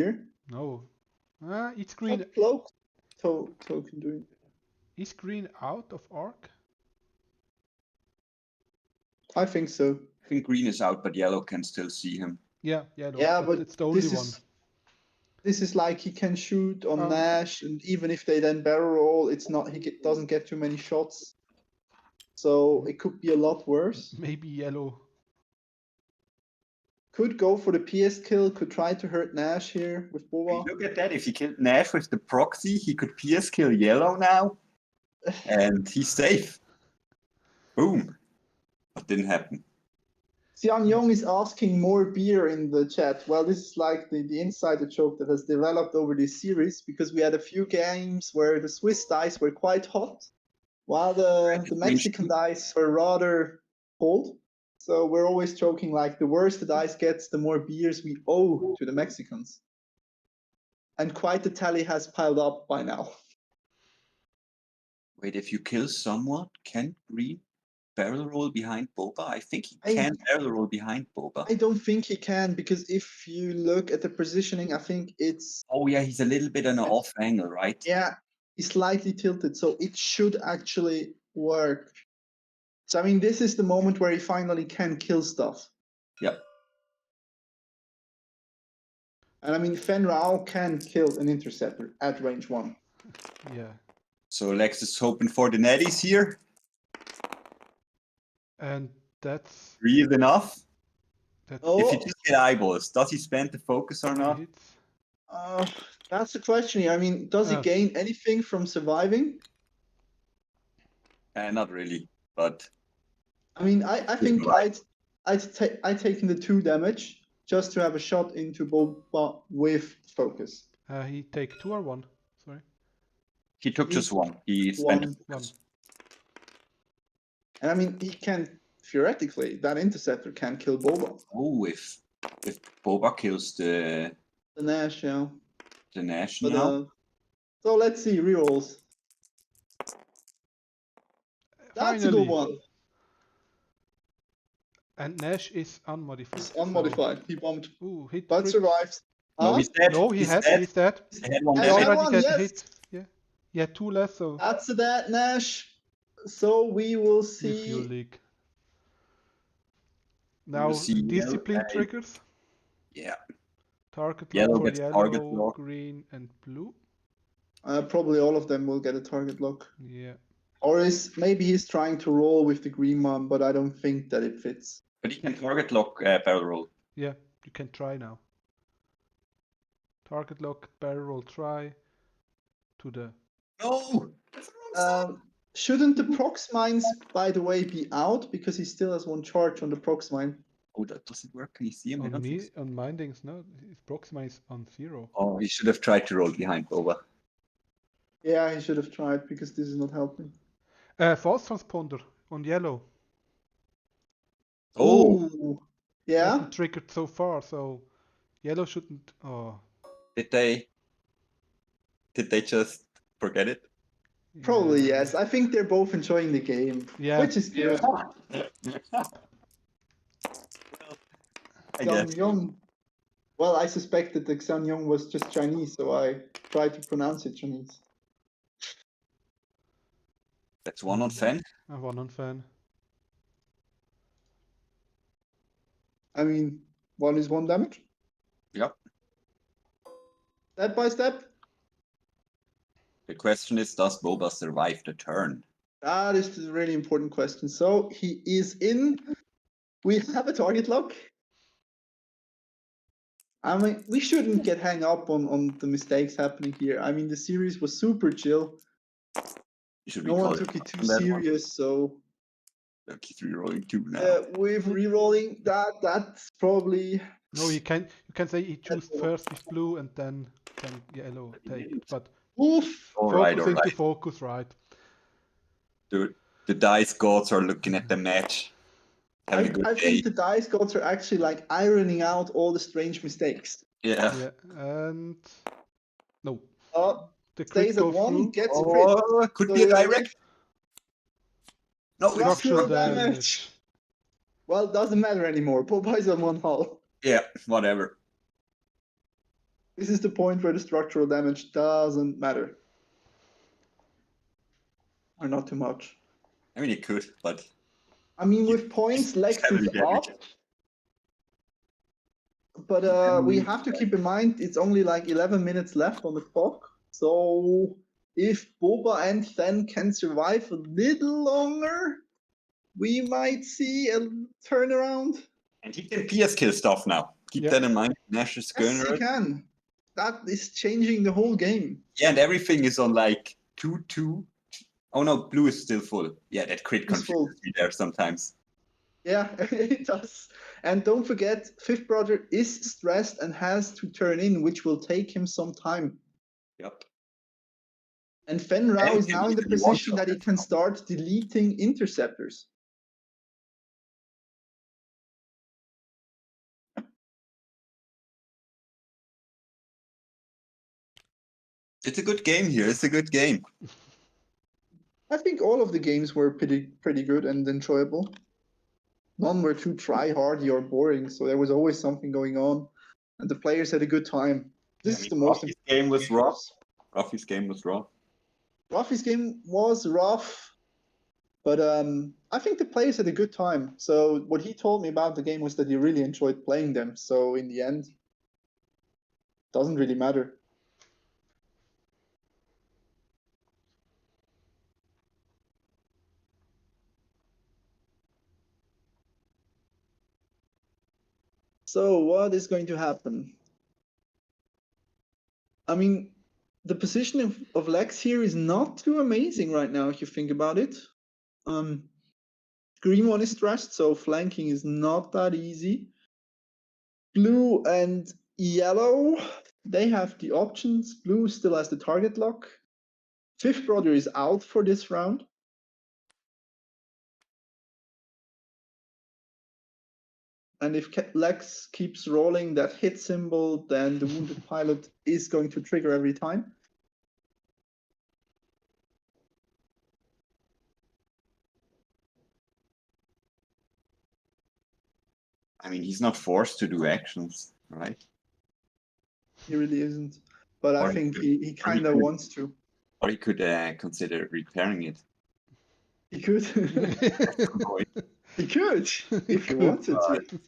here. No. It's green. Cloak token doing. Is green out of arc? I think so. I think green is out, but yellow can still see him. Yeah, yellow. Yeah, but but it's the only this one. This is like he can shoot on Oh. Nash, and even if they then barrel roll, it's not doesn't get too many shots. So it could be a lot worse. Maybe yellow. Could go for the PS kill, could try to hurt Nash here with Boba. Look at that, if he killed Nash with the proxy, he could PS kill yellow now, and he's safe. Boom. That didn't happen. Xian Yong is asking more beer in the chat. Well, this is like the insider joke that has developed over this series, because we had a few games where the Swiss dice were quite hot, while the Mexican dice were rather cold. So we're always joking like the worse the dice gets, the more beers we owe to the Mexicans. And quite the tally has piled up by now. Wait, if you kill someone, can green barrel roll behind Boba? I think he can barrel roll behind Boba. I don't think he can, because if you look at the positioning, I think it's... Oh yeah, he's a little bit on an off angle, right? Yeah, he's slightly tilted, so it should actually work. So, I mean, this is the moment where he finally can kill stuff. Yep. And I mean, Fen Rao can kill an interceptor at range 1. Yeah. So Lex is hoping for the netties here. And that's... Real enough. That's if you just get eyeballs, does he spend the focus or not? That's the question here. I mean, does he gain anything from surviving? Not really, but... I mean, I think I'd taken the 2 damage just to have a shot into Boba with focus. He take 2 or 1? Sorry. He took just 1. He spent 1. And I mean, he can, theoretically, that interceptor can kill Boba. Oh, if Boba kills the Nash, yeah. The Nash now. So let's see, rerolls. That's a good one. And Nash is unmodified. He's unmodified. So... He bombed. Ooh, hit but survives. No, he's dead. No, he's dead. He's dead. He had 1 damage. Already get yes. hit. Yeah. Yeah, 2 less, so... That's a dead Nash. So we will see... Now, discipline triggers. Yeah. Target yellow lock for gets yellow, target lock. Green, and blue. Probably all of them will get a target lock. Yeah. Or maybe he's trying to roll with the green one, but I don't think that it fits. But he can target lock barrel roll. Yeah, you can try now. Target lock, barrel roll, try. To the... No! Shouldn't the prox mines, by the way, be out? Because he still has 1 charge on the prox mine. Oh, that doesn't work. Can you see him? On Mindings, no. His prox mine is on 0. Oh, he should have tried to roll behind Boba. Yeah, he should have tried, because this is not helping. False transponder on yellow. Oh! Yeah? Hasn't triggered so far, so yellow shouldn't... Oh. Did they just forget it? Probably, yes. I think they're both enjoying the game. Yeah. Which is good. Young. Well, I suspected that Xian Yong was just Chinese, so I tried to pronounce it Chinese. That's 1 on Fen. 1 on Fen. I mean, 1 is 1 damage. Yep. Step by step. The question is, does Boba survive the turn? That is the really important question. So he is in. We have a target lock. I mean, we shouldn't get hung up on the mistakes happening here. I mean, the series was super chill. No one took it too serious, so... He's re-rolling 2 now. With re-rolling, that's probably... No, you can say he chose first with blue and then can yellow take it, but... Oof! Focus into focus, right? Dude, the dice gods are looking at the match. I think the dice gods are actually like ironing out all the strange mistakes. Yeah. And no. The stays at 1, gets a crit. Could be a direct. No, structural damage. Well, it doesn't matter anymore. Boba is on 1 hull. Yeah, whatever. This is the point where the structural damage doesn't matter. Or not too much. I mean, it could, but I mean, with points, Lex is heavily up. damaged. But we have to keep in mind it's only like 11 minutes left on the clock. So if Boba and Fen can survive a little longer, we might see a turnaround. And he can PS kill stuff now. Keep Yeah. that in mind. Nash is Yes, Gunner. he can. That is changing the whole game. Yeah, and everything is on like 2-2. Oh no, blue is still full. Yeah, that crit It's full. confuses me there sometimes. Yeah, it does. And don't forget, Fifth Brother is stressed and has to turn in, which will take him some time. Yep. And Fen Rao And is he now in the can easily position one-shot that he it. can start deleting interceptors. It's a good game here. It's a good game. I think all of the games were pretty good and enjoyable. None were too try-hardy or boring, so there was always something going on, and the players had a good time. This is the most Ruffy's game was important. rough. Ruffy's game was rough. Ruffy's game was rough, but I think the players had a good time. So what he told me about the game was that he really enjoyed playing them. So in the end, doesn't really matter. So what is going to happen? I mean, the position of Lex here is not too amazing right now if you think about it. Green one is stressed, so flanking is not that easy. Blue and yellow, they have the options. Blue still has the target lock. Fifth Brother is out for this round. And if Lex keeps rolling that hit symbol, then the wounded pilot is going to trigger every time. I mean, he's not forced to do actions, right? He really isn't. But I think he kind of wants to. Or he could consider repairing it. He could. He could, if he wanted to.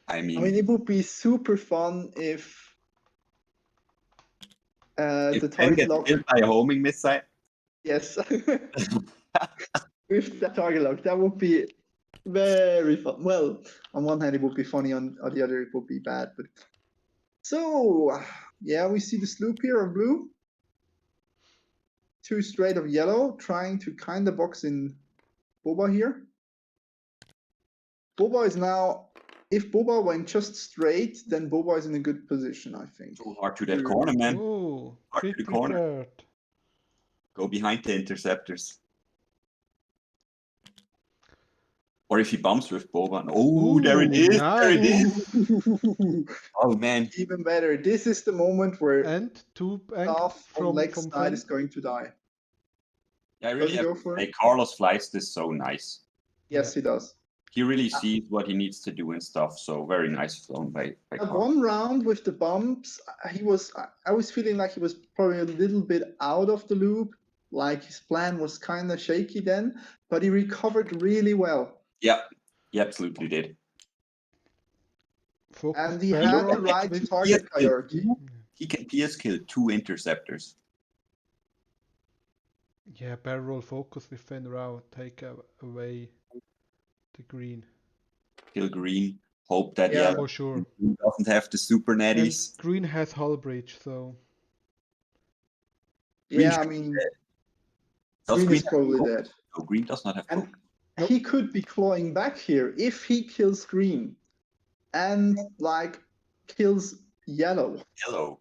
I I mean, mean, it would be super fun if the if Ben target gets lock. killed by a homing missile. Yes. With the target lock, that would be very fun. Well, on one hand, it would be funny. On the other, it would be bad. But so, yeah, we see the sloop here of blue. Two straight of yellow, trying to kind of box in Boba here. Boba is now. If Boba went just straight, then Boba is in a good position, I think. Too hard to that corner, man. Oh, Hard to crit the corner. prepared. Go behind the interceptors. Or if he bumps with Boba. Oh, there it is. Nice. There it is. Oh, man. Even better. This is the moment where And two stuff on from Leg's side Fen. is going to die. Yeah, I Does really he have go to for say, it? Carlos flies this so nice. Yes, he does. He really sees what he needs to do and stuff. So very nice flown by At Carlos. one round with the bumps, I was feeling like he was probably a little bit out of the loop. Like his plan was kind of shaky then, but he recovered really well. Yeah, he absolutely did. Focus And he better had the on right with- target priority. He can PS kill 2 interceptors. Yeah, barrel roll focus with Fen Rao. Take away the green. Kill green. Hope that Yeah. yellow For sure. doesn't have the super And natties. green has hull breach, so Yeah, I mean, Does green is have probably focus? dead. No, green does not have And focus. Nope. he could be clawing back here if he kills green and like kills yellow. Yellow.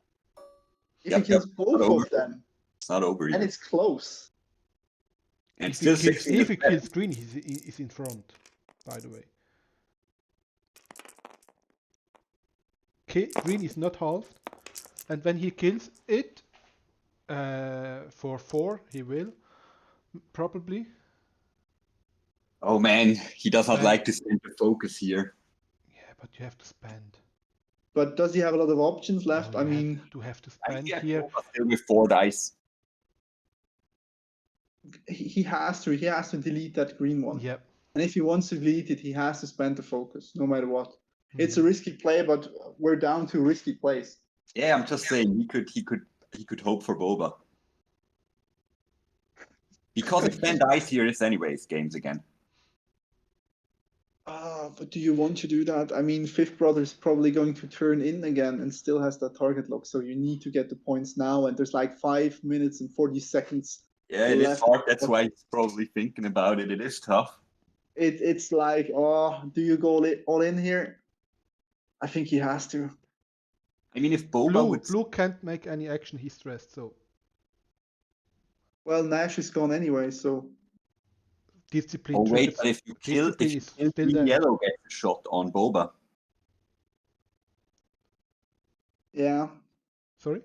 If he kills both over. of them, It's not over and yet. it's close. And if still he kills, 16 if he left. kills green, he's in front. By the way, green is not halved, and when he kills it for 4, he will probably. Oh man, he does not And- like to send the focus here. Yeah, but you have to spend. But does he have a lot of options left? Oh, I you mean, do have to I spend see here. Boba still with 4 dice. he has to delete that green one. Yep. And if he wants to delete it, he has to spend the focus, no matter what. It's a Mhm. risky play, but we're down to risky plays. Yeah, I'm just saying he could hope for Boba. Because if Ben dies here is anyways games again. But do you want to do that? I mean, Fifth Brother is probably going to turn in again and still has that target lock. So you need to get the points now. And there's like 5 minutes and 40 seconds. Yeah, it is left. hard. That's why he's probably thinking about it. It is tough. It's like, do you go all in here? I think he has to. I mean, if Boba would... Blue can't make any action. He's stressed. So Well, Nash is gone anyway, so discipline. Oh wait, triggers. but if you kill Discipline is still green, there. yellow gets a shot on Boba. yeah. Sorry.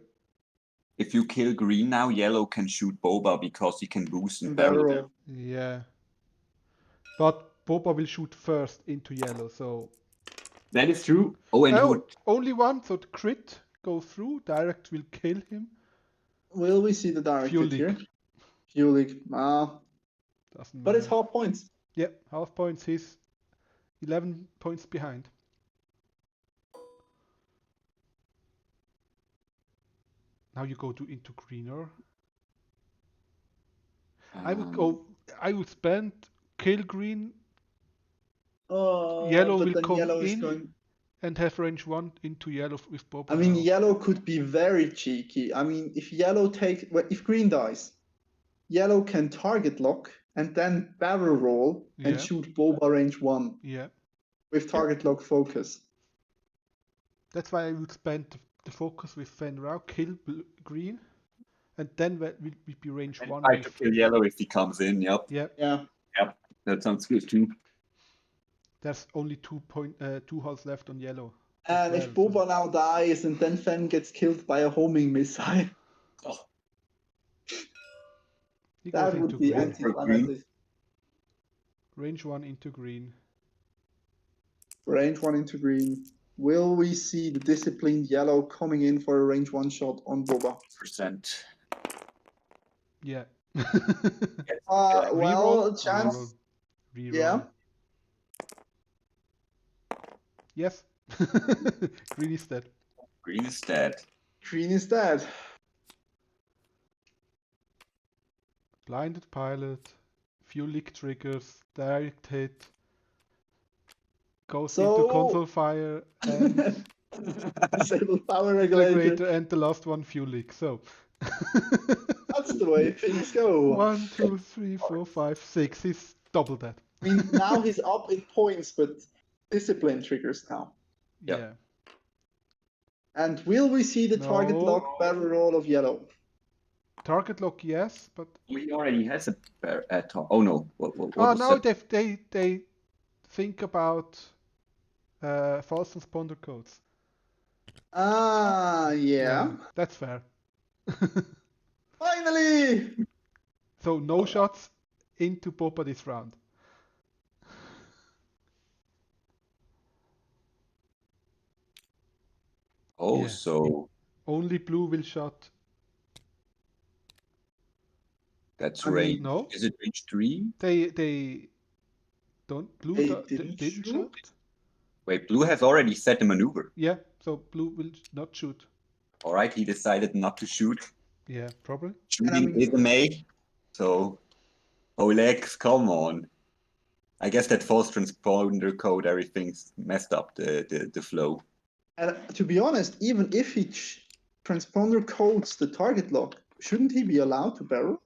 If you kill green now, yellow can shoot Boba because he can boost and Barrel barrel. roll. Yeah. But Boba will shoot first into yellow. So That is true. Oh, and he would... only one. So the crit goes through. Direct will kill him. Will we see the direct Fuel hit here? leak. Fuel leak. Doesn't But it's matter. half points. Yep. Half points. He's 11 points behind. Now you go into greener. I would spend kill green. Yellow but will then come yellow is in going. and have range 1 into yellow with Boba. I mean, now. yellow could be very cheeky. I mean, if green dies, yellow can target lock and then barrel roll and Yeah. shoot Boba range 1 Yeah. with target lock focus. That's why I would spend the focus with Fen Rao, kill green, and then will be range And 1 try to with. kill yellow if he comes in. Yep. Yeah. Yeah. Yep. That sounds good too. There's only 2 hulls left on yellow. And if Boba now dies and then Fen gets killed by a homing missile, Oh, He goes that into would be green. anticlimactic. Range 1 into green. Range 1 into green. Will we see the disciplined yellow coming in for a range 1 shot on Boba? %. Yeah. Well, Reroll. chance. Reroll. Yeah. Yes. Green is dead. Green is dead. Green is dead. Blinded pilot. Fuel leak triggers. Direct hit. Goes into console fire and Disable power regulator. and the last one fuel leak. So That's the way things go. 1, 2, 3, 4, 5, 6. He's double that. I mean, now he's up in points, but discipline triggers now. Yep. Yeah. And will we see the target No. lock barrel roll of yellow? Target lock, yes, but He already has a oh no. What was now that? they think about false transponder codes. Yeah. That's fair. Finally! So no shots into Boba this round. Oh, Yeah. so Only blue will shot. that's I mean, range. No. Is it range 3? They don't. Blue They didn't didn't shot. Wait, blue has already set the maneuver. Yeah. So blue will not shoot. All right, he decided not to shoot. Yeah, probably. Shooting is a May. So, Olex, come on. I guess that false transponder code, everything's messed up the flow. And to be honest, even if he transponder codes the target lock, shouldn't he be allowed to barrel?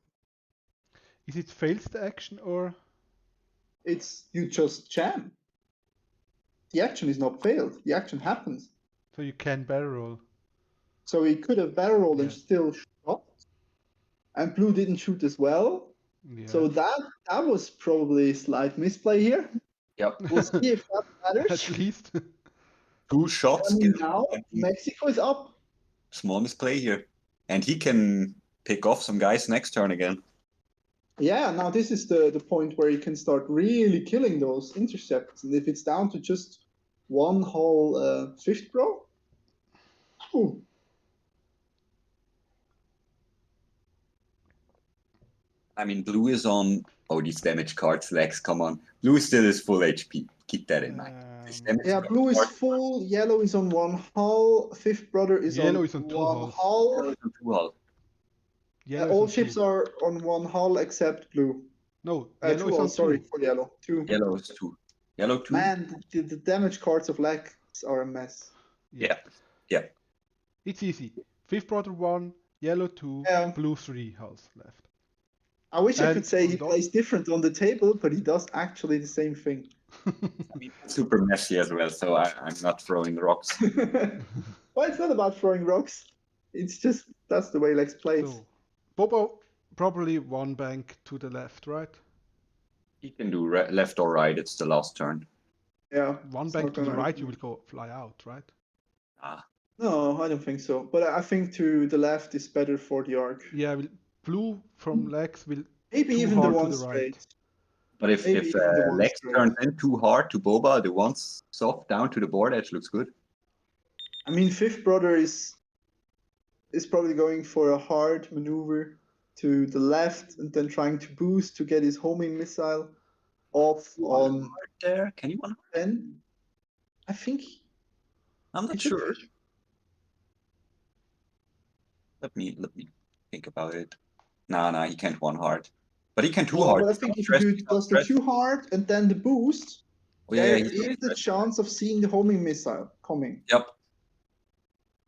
Is it fails the action or? It's you just jam. The action is not failed. The action happens. So you can barrel roll. So he could have barrel rolled and Yeah. still shot. And blue didn't shoot as well. Yeah. So that was probably a slight misplay here. Yep. We'll see if that matters. At least. 2 shots. And now Mexico is up. Small misplay here. And he can pick off some guys next turn again. Yeah, now this is the point where you can start really killing those intercepts. And if it's down to just one whole fifth row, Ooh. I mean, blue is on. Oh, these damage cards, Lex, come on. Blue still is full HP. Keep that in mind. These damage Yeah, blue is cards full, yellow is on one hull, fifth brother is Yellow on is on two one hulls. hull. are on two hull. Yellow is All on ships two. are on one hull except blue. No, yellow Two is on hulls, sorry, two. for yellow. Two. Yellow is two. Yellow two? Man, the damage cards of Lex are a mess. Yeah. Yeah. It's easy. Fifth brother 1, yellow 2, Yeah. blue 3 hulls left. I wish I And could say he on the- plays different on the table, but he does actually the same thing. I mean, it's super messy as well, so I'm not throwing rocks. Well, it's not about throwing rocks. It's just that's the way Lex plays. So, Bobo probably one bank to the left, right? He can do left or right. It's the last turn. Yeah. One it's bank not to the gonna- right, you will go fly out, right? Ah, No, I don't think so. But I think to the left is better for the arc. Yeah, blue from Lex will Maybe too even the hard to one the right. straight. but if Maybe even the one Lex straight. turns in too hard to Boba, the one's soft down to the board edge looks good. I mean, fifth brother is probably going for a hard maneuver to the left and then trying to boost to get his homing missile off on Right there, can you one? 10. I think I'm not he should- sure. Let me think about it. No, he can't one hard, but he can two No, hard. but I He's think not if stressed, you he's do not does the stressed. too hard and then the boost, Oh, yeah, there he's not is the stressed. chance of seeing the homing missile coming. Yep.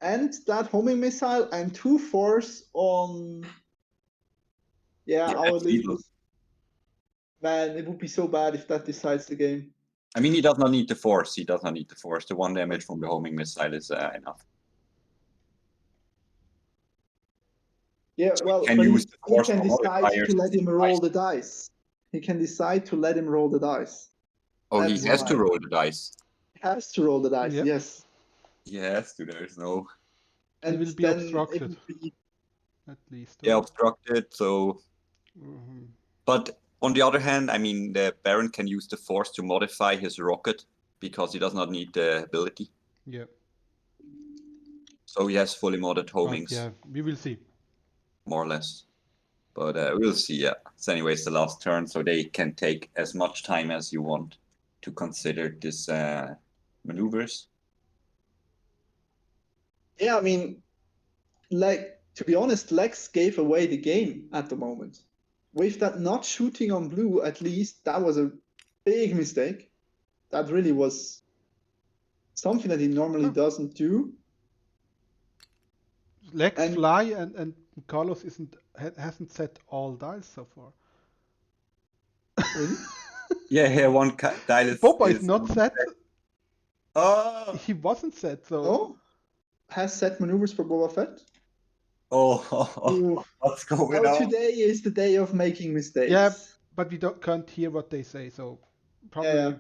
And that homing missile and two force on. Yeah, Yeah, our that's lethal. little. Man, it would be so bad if that decides the game. I mean, he does not need the force. He does not need the force. The one damage from the homing missile is enough. Yeah, So well, he can but use the he force can for decide modifiers to let as he him roll tries. the dice. He can decide to let him roll the dice. Oh, he That's has to why. roll the dice. He has to roll the dice, Yep. yes. He has to. There's no. And will be then obstructed. it would be At least. Yeah, or- obstructed. So, Mhm. but on the other hand, I mean, the Baron can use the force to modify his rocket because he does not need the ability. Yeah. So he has fully modded But homings, yeah, we will see. more or less. But we'll see. Yeah, it's anyways the last turn, so they can take as much time as you want to consider this maneuvers. Yeah, I mean, like to be honest, Lex gave away the game at the moment. With that not shooting on blue, at least that was a big mistake. That really was something that he normally Huh. doesn't do. Lex And- fly and Carlos hasn't set all dials so far. Really? Yeah, one dial is. Boba is not set. Oh, He wasn't set, so Oh, has set maneuvers for Boba Fett. Ooh. what's going Well, on? today is the day of making mistakes. Yeah. But we can't hear what they say, so probably Yeah.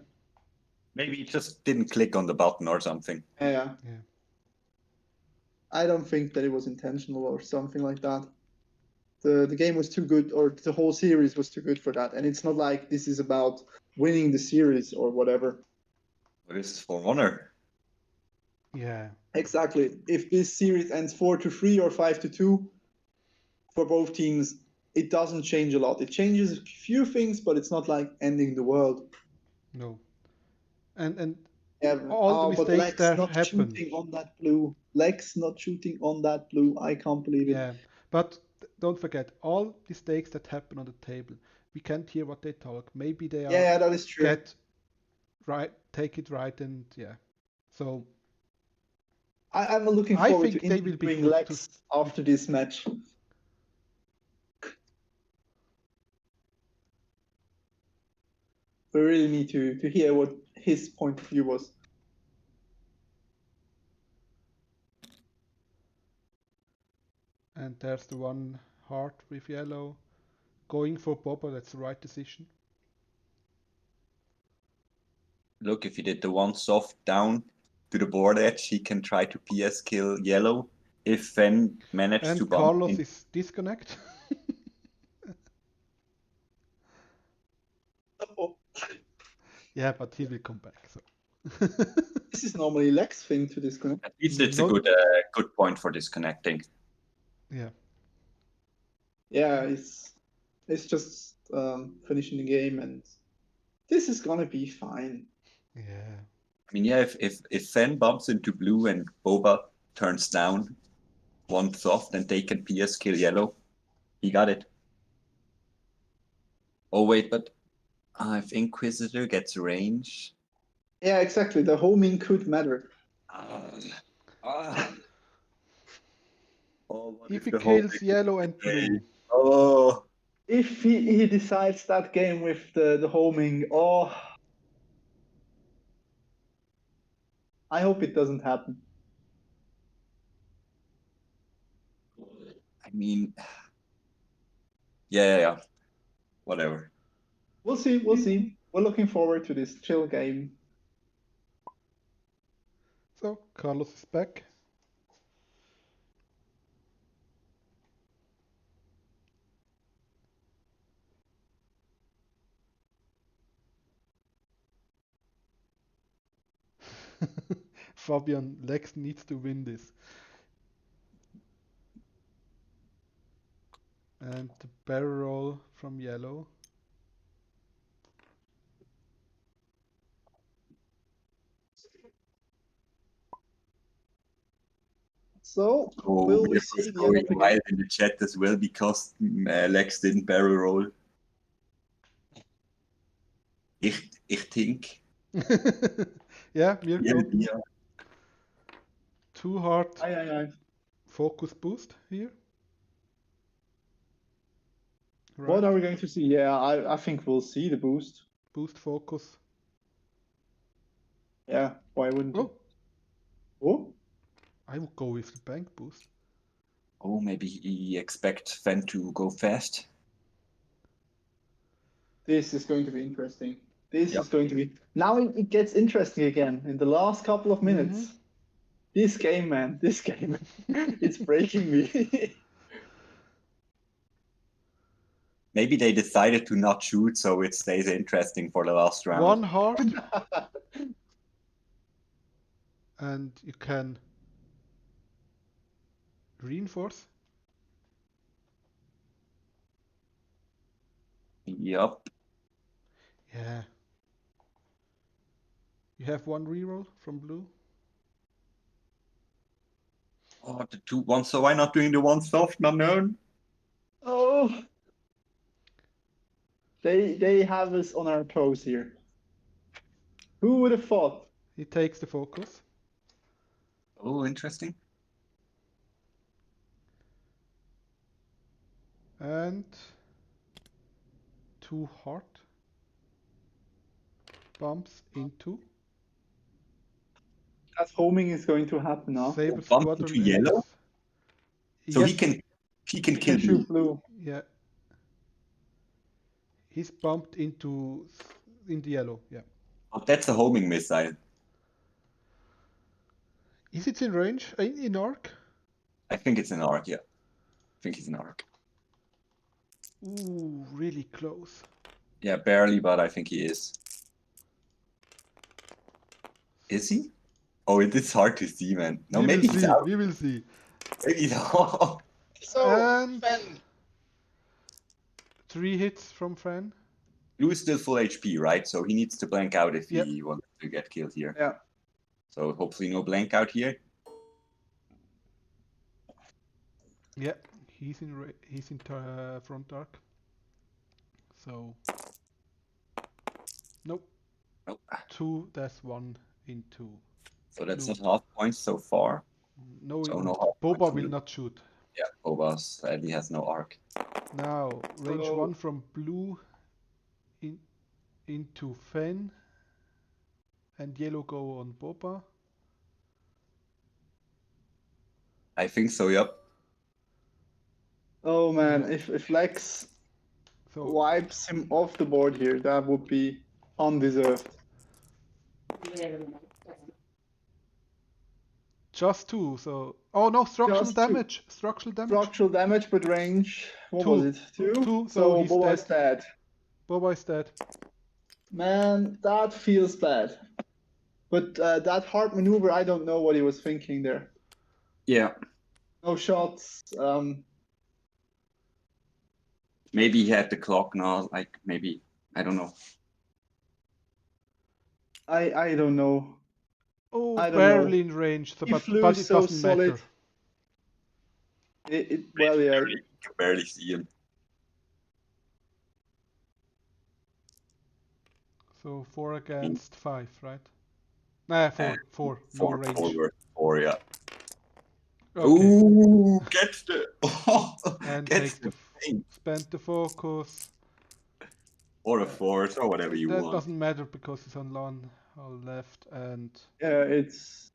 Maybe he just didn't click on the button or something. Yeah. Yeah. I don't think that it was intentional or something like that. The game was too good, or the whole series was too good for that. And it's not like this is about winning the series or whatever. But this is for honor. Yeah. Exactly. If this series ends 4-3 or 5-2 for both teams, it doesn't change a lot. It changes a few things, but it's not like ending the world. No. And Yeah, all the but mistakes Lex that not happen. shooting on that blue. Lex not shooting on that blue. I can't believe it. Yeah. But don't forget, all mistakes that happen on the table, we can't hear what they talk. Maybe they are Yeah, that is true. take it right, and yeah. So I'm looking I forward think to they will be interviewing good Lex after this match. We really need to hear what his point of view was. And there's the one heart with yellow. Going for Boba, that's the right decision. Look, if he did the one soft down to the board edge, he can try to PS kill yellow. If Fen manages to And bump Carlos in. is disconnect. Oh, Yeah, but he will come back. So This is normally Lex thing to disconnect. At least it's a Not- good point for disconnecting. Yeah. Yeah, it's just finishing the game, and this is gonna be fine. Yeah. I mean, yeah, if Fen bumps into blue and Boba turns down one soft and they can PS kill yellow, he got it. Oh wait, but if Inquisitor gets range, Yeah, exactly. The homing could matter. oh, what If he the whole kills thing yellow is and today? blue, Oh, If he decides that game with the homing, oh, I hope it doesn't happen. I mean, yeah, whatever. We'll see. We'll see. We're looking forward to this chill game. so Carlos is back. Fabian, Lex needs to win this. And the barrel roll from yellow. So, Oh, will we it see was the end going of the game? wild in the chat as well because Lex didn't barrel roll. Ich think. Yeah, Mirko. Yeah. Too hard Aye. focus boost here. Right. What are we going to see? Yeah, I think we'll see the boost. Boost focus. Yeah, why wouldn't you? Oh, I would go with the bank boost. Oh, maybe he expect Fen to go fast. this is going to be interesting. This Yep. is going to be. Now it gets interesting again in the last couple of minutes. This game, man, this game, it's breaking me. Maybe they decided to not shoot, so it stays interesting for the last round. One heart, and you can reinforce. Yup. Yeah. You have one reroll from blue. Oh, the 2-1, so why not doing the one soft unknown? Oh, they have us on our toes here. Who would have thought? He takes the focus. Oh, interesting. And 2 heart bumps into That homing is going to happen now. Saber bump Squadron into yellow? X. So Yes, he can He kill can blue. shoot blue. yeah. He's bumped into in the yellow, yeah. Oh, that's a homing missile. Is it in range? In arc? I think it's an arc, yeah. I think he's an arc. Ooh, really close. Yeah, barely, but I think he is. Is he? Oh, it is hard to see, man. No, we maybe will he's see. out. We will see. Maybe he's out. So, And Fen. 3 hits from Fan. Blue is still full HP, right? So he needs to blank out if Yep. he wants to get killed here. Yeah. So hopefully no blank out here. Yeah, he's in front arc. So nope. Nope. 2, that's 1 into. So that's Blue. not half points so far. No, So no half Boba points will will- not shoot. Yeah, Boba sadly has no arc. Now range So- 1 from blue into Fen, and yellow go on Boba. I think so, yep. Oh man, if Lex So wipes him off the board here, that would be undeserved. just 2. So no, structural Just 2. damage. Structural damage. Structural damage, but range. What 2. was it? 2? 2, so So he's Boba is dead. Boba is dead. Man, that feels bad. But that hard maneuver, I don't know what he was thinking there. Yeah. No shots. Maybe he had the clock now. Like maybe I don't know. I don't know. Oh, I don't barely know. in range, so, He but flew it so doesn't solid. matter. Well, yeah. You can barely see him. So 4 against 5, right? Nah, 4. No range. Four, yeah. Okay. Ooh, gets the And gets takes the the paint. spend the focus. Or a force or whatever you That want. doesn't matter because it's on left and Yeah, this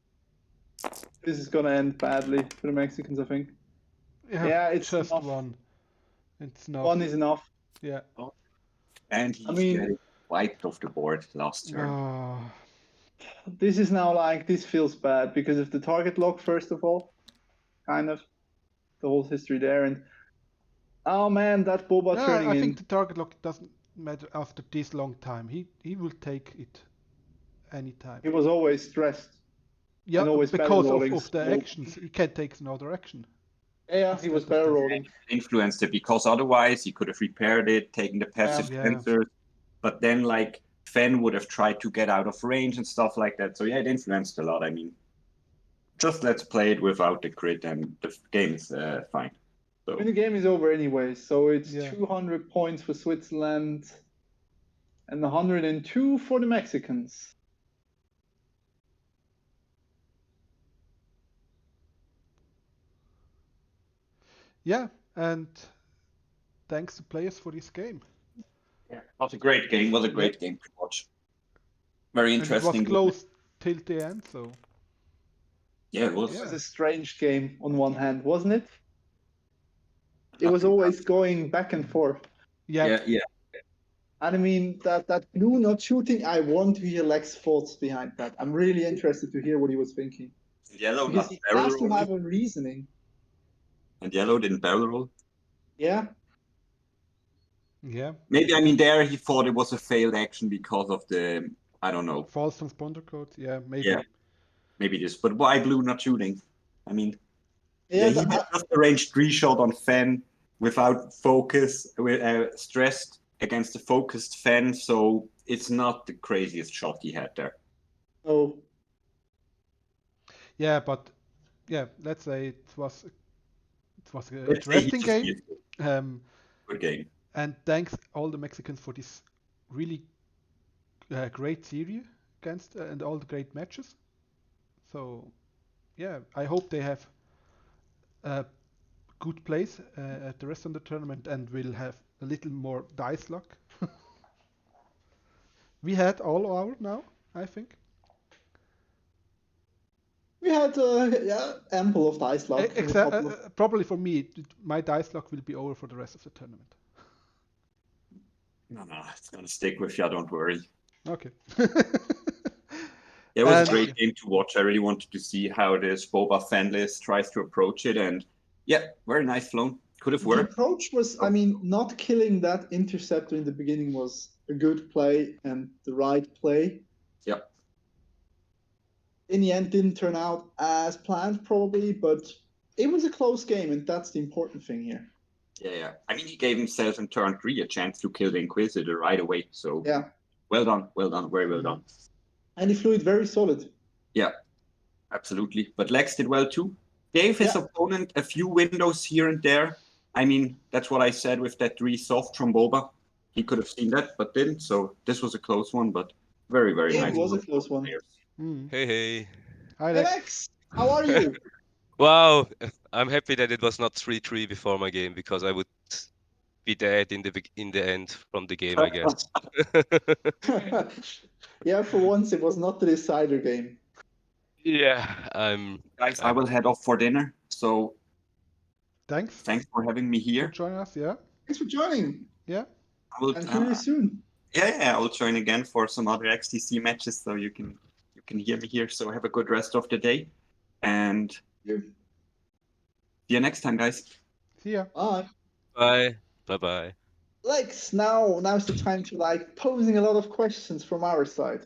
is gonna end badly for the Mexicans, I think. Yeah, it's just enough. 1. It's enough. 1 is enough. Yeah. And he's getting wiped off the board last turn. This is now like, this feels bad because of the target lock, first of all. Kind of. The whole history there. And oh man, that Boba turning I in. think the target lock doesn't matter after this long time. He will take it anytime. He was always stressed. Yeah, and always because barrel rolling, of the so- actions. He can take another action. Yeah, he was Instead of barrel that. rolling. Influenced it because otherwise he could have repaired it, taken the passive Yeah. sensors, but then like Fen would have tried to get out of range and stuff like that. So yeah, it influenced a lot. I mean, just let's play it without the crit and the game is fine. I So mean, the game is over anyway, so it's Yeah. 200 points for Switzerland and 102 for the Mexicans. Yeah, and thanks to players for this game. yeah, was a great game. Was a great game to watch. Very And it interesting. was close till the end, so Yeah, it was. It Yeah. was a strange game on one hand, wasn't it? It was Nothing always going back and forth. yeah. Yeah. And I mean, that blue not shooting, I want to hear Lex thoughts behind that. I'm really interested to hear what he was thinking. Yellow Because not he barrel has to have rolling. a reasoning. And yellow didn't barrel roll. Yeah. Yeah. Maybe I mean there he thought it was a failed action because of the I don't know. False transponder code. Yeah, maybe. Yeah. Maybe this, but why blue not shooting? I mean, Yeah, he did just a range 3 shot on Fen without focus, stressed against the focused Fen, so it's not the craziest shot he had there. Oh, Yeah, but yeah, let's say it was an Let's say he interesting just game. Good game. And thanks all the Mexicans for this really great series against and all the great matches. So yeah, I hope they have a good place at the rest of the tournament and will have a little more dice luck. We had all our now, I think. we had ample of dice luck. in a Except couple of- probably for me, my dice luck will be over for the rest of the tournament. No, it's gonna stick with you, don't worry. Okay. It was And- a great game to watch. I really wanted to see how this Boba fan list tries to approach it, and yeah, very nice flown. Could have The worked. approach was, I mean, not killing that interceptor in the beginning was a good play and the right play. Yeah. In the end, didn't turn out as planned, probably, but it was a close game, and that's the important thing here. Yeah. I mean, he gave himself in turn 3 a chance to kill the Inquisitor right away. So Yeah. Well done, very well done. And he flew it very solid. Yeah, absolutely. But Lex did well too. Gave his opponent a few windows here and there. I mean, that's what I said with that 3 soft from Boba. He could have seen that, but didn't. So this was a close one, but very, very It nice. was a close one. Hey. Hi, Hey, Lex. Lex, how are you? Wow, I'm happy that it was not 3-3 before my game because I would be dead in the end from the game, I guess. Yeah, for once it was not the decider game. Yeah, Guys, I will head off for dinner. So Thanks for having me for here. joining us. Yeah. Thanks for joining. Yeah. I will, And hear you soon. yeah, I will join again for some other XTC matches, so you can hear me here. So have a good rest of the day, and see you next time, guys. See ya. Bye. Bye. Lex, now's the time to like posing a lot of questions from our side.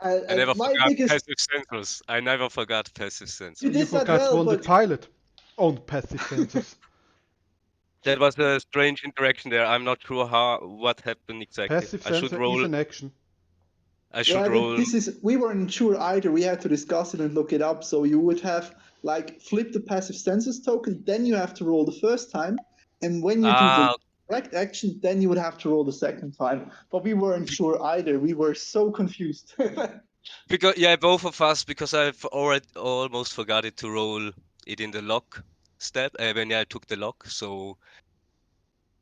I never My forgot biggest, passive sensors. I never forgot passive you sensors. did You that forgot well, one the but pilot on passive sensors. That was a strange interaction there. I'm not sure what happened exactly. Passive I should sensor is roll. an action. I should yeah, roll. this is, we weren't sure either. We had to discuss it and look it up. So you would have like flip the passive sensors token, then you have to roll the first time, and when you do the Ah, correct action, then you would have to roll the second time. But we weren't sure either. We were so confused. because yeah, both of us, because I've already almost forgot it to roll it in the lock step when I took the lock. So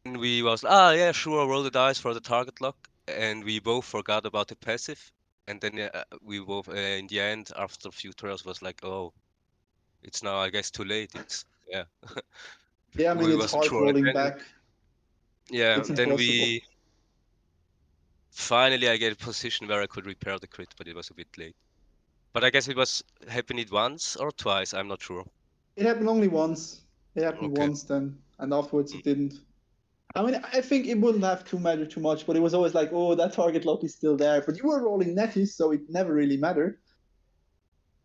we was yeah, sure, roll the dice for the target lock, and we both forgot about the passive. And then we both in the end after a few turns was like, oh, it's now I guess too late. It's yeah, Yeah, I mean, we it's wasn't hard sure. And rolling then back. yeah, It's then impossible. we finally I get a position where I could repair the crit, but it was a bit late. But I guess it was happened once or twice. I'm not sure. It happened only once. It happened Okay. once then, and afterwards Mm. it didn't. I mean, I think it wouldn't have to matter too much, but it was always like, oh, that target lock is still there. But you were rolling netties, so it never really mattered.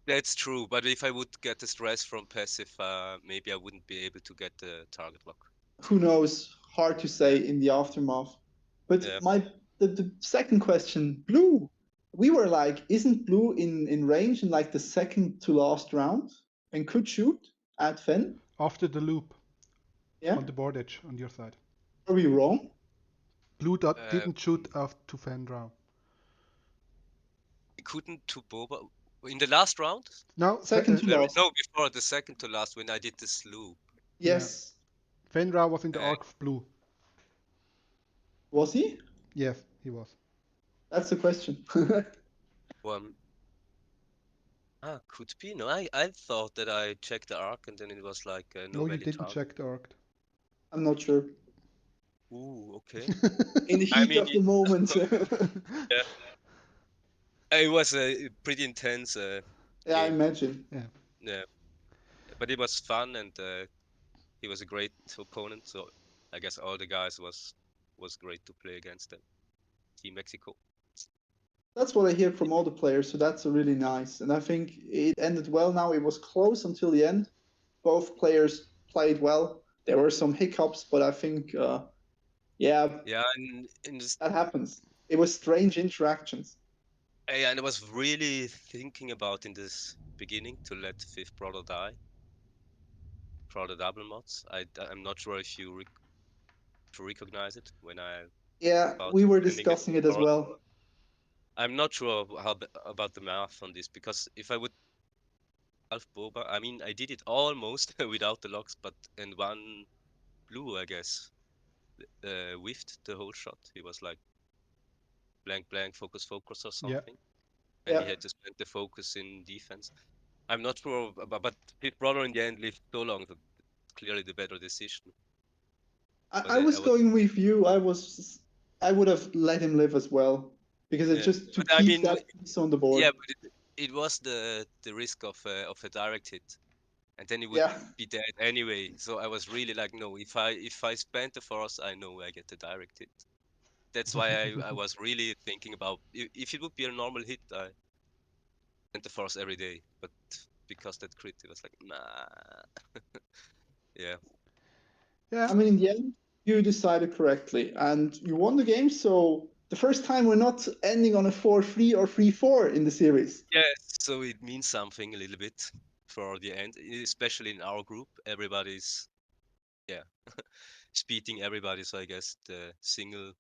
That's true, but if I would get the stress from passive, maybe I wouldn't be able to get the target lock. Who knows? Hard to say in the aftermath. But Yeah. the second question, blue. We were like, isn't blue in range in like the second to last round and could shoot at Fen? After the loop Yeah. on the board edge on your side. Are we wrong? Blue didn't shoot after fan draw. Couldn't to Boba in the last round? No, Second to last. No, before the second to last when I did the slew. Yes. Fenra was in the arc of blue. Was he? Yes, he was. That's the question. Could be. No, I thought that I checked the arc and then it was like no No, you valid didn't target. check the arc. I'm not sure. Ooh, okay. In the I heat mean, of the moment. yeah, it was a pretty intense Yeah, I game. imagine. Yeah, but it was fun and he was a great opponent. So I guess all the guys was great to play against them. Team Mexico. That's what I hear from all the players, so that's really nice. And I think it ended well now. It was close until the end. Both players played well. There were some hiccups, but I think, yeah, And that happens. It was strange interactions. and I was really thinking about in this beginning to let Fifth Brother die for the double mods. I'm not sure if you recognize it when I Yeah, about we were filming discussing it as well. I'm not sure about the math on this because if I would half Boba, I mean I did it almost without the locks, but in one blue I guess whiffed the whole shot. He was like blank focus or something, and Yeah. he had to spend the focus in defense. I'm not sure, but his brother in the end lived so long that clearly the better decision. But I was going with you. I would have let him live as well because it's just to but I keep mean, that piece on the board. yeah, but it was the risk of a direct hit, and then he would Yeah. be dead anyway. So I was really like, no, if I spend the force, I know I get the direct hit. That's why I was really thinking about if it would be a normal hit, I spent the force every day, but because that crit, it was like, nah. Yeah. Yeah. I mean, in the end, you decided correctly and you won the game. So the first time we're not ending on a 4-3 or 3-4 in the series. Yes, so it means something a little bit for the end, especially in our group. Everybody's, yeah, it's beating everybody. So I guess the single,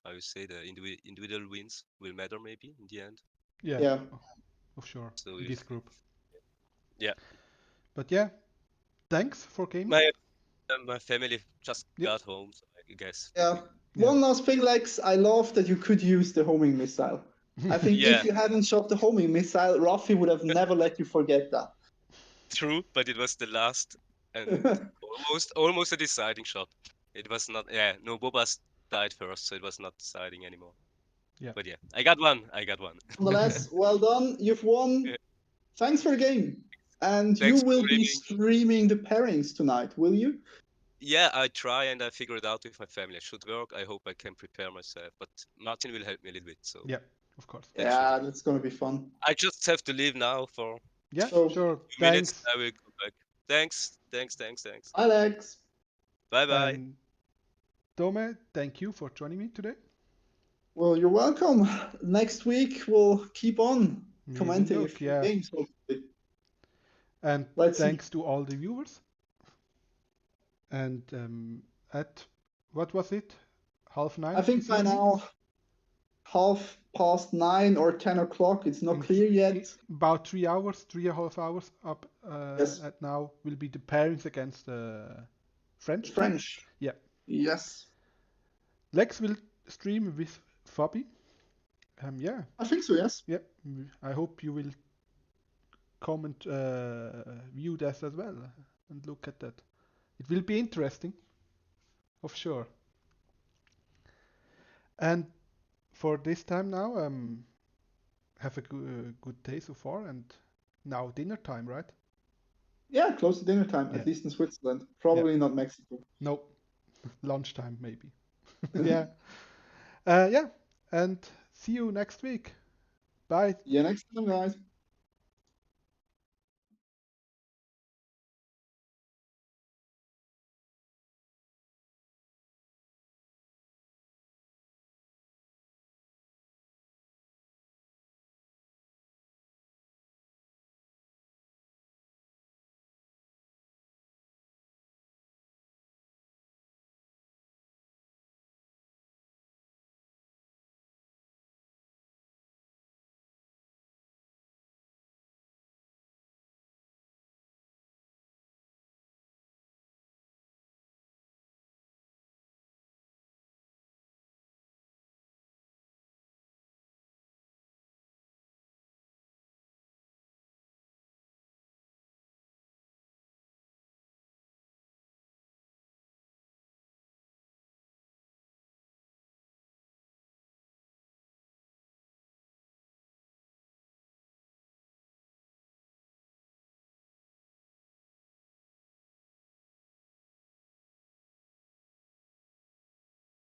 I would say, the individual wins will matter maybe in the end. Yeah. Of sure. So In this group. yeah. But yeah, thanks for gaming. My family just got home, so I guess. Yeah. One last thing, Lex. I love that you could use the homing missile. I think if you hadn't shot the homing missile, Rafi would have never let you forget that. True, but it was the last and almost a deciding shot. It was not. Yeah, no, Bobas died first, so it was not deciding anymore. Yeah. But yeah, I got one. Nonetheless, well done. You've won. Thanks for the game. And Thanks you for will be streaming. streaming the pairings tonight, will you? Yeah, I try and I figure it out with my family. It should work. I hope I can prepare myself. But Martin will help me a little bit. So yeah, of course. Yeah, that's gonna be fun. I just have to leave now for Yeah, So- sure. 2 minutes. Thanks. I will come back. Thanks. Alex, Bye bye. And Tome, thank you for joining me today. well, you're welcome. Next week we'll keep on We will commenting a look, few yeah. games, hopefully. And Let's see. thanks to all the viewers. And at what was it? 9:30 I think this by evening? now, 9:30 or 10 o'clock, it's not In clear yet. about 3 hours, 3.5 hours up Yes. at now will be the pairings against French. team. French. Yeah. Yes. Lex will stream with Fabi. Yeah, I think so, yes. yeah. I hope you will come and view that as well and look at that. It will be interesting, of sure. And for this time now, have a good day so far, and now dinner time, right? Yeah, close to dinner time, Yeah. at least in Switzerland. Probably not Mexico. No, lunchtime maybe. Yeah. Yeah. And see you next week. Bye. Yeah, next time, guys.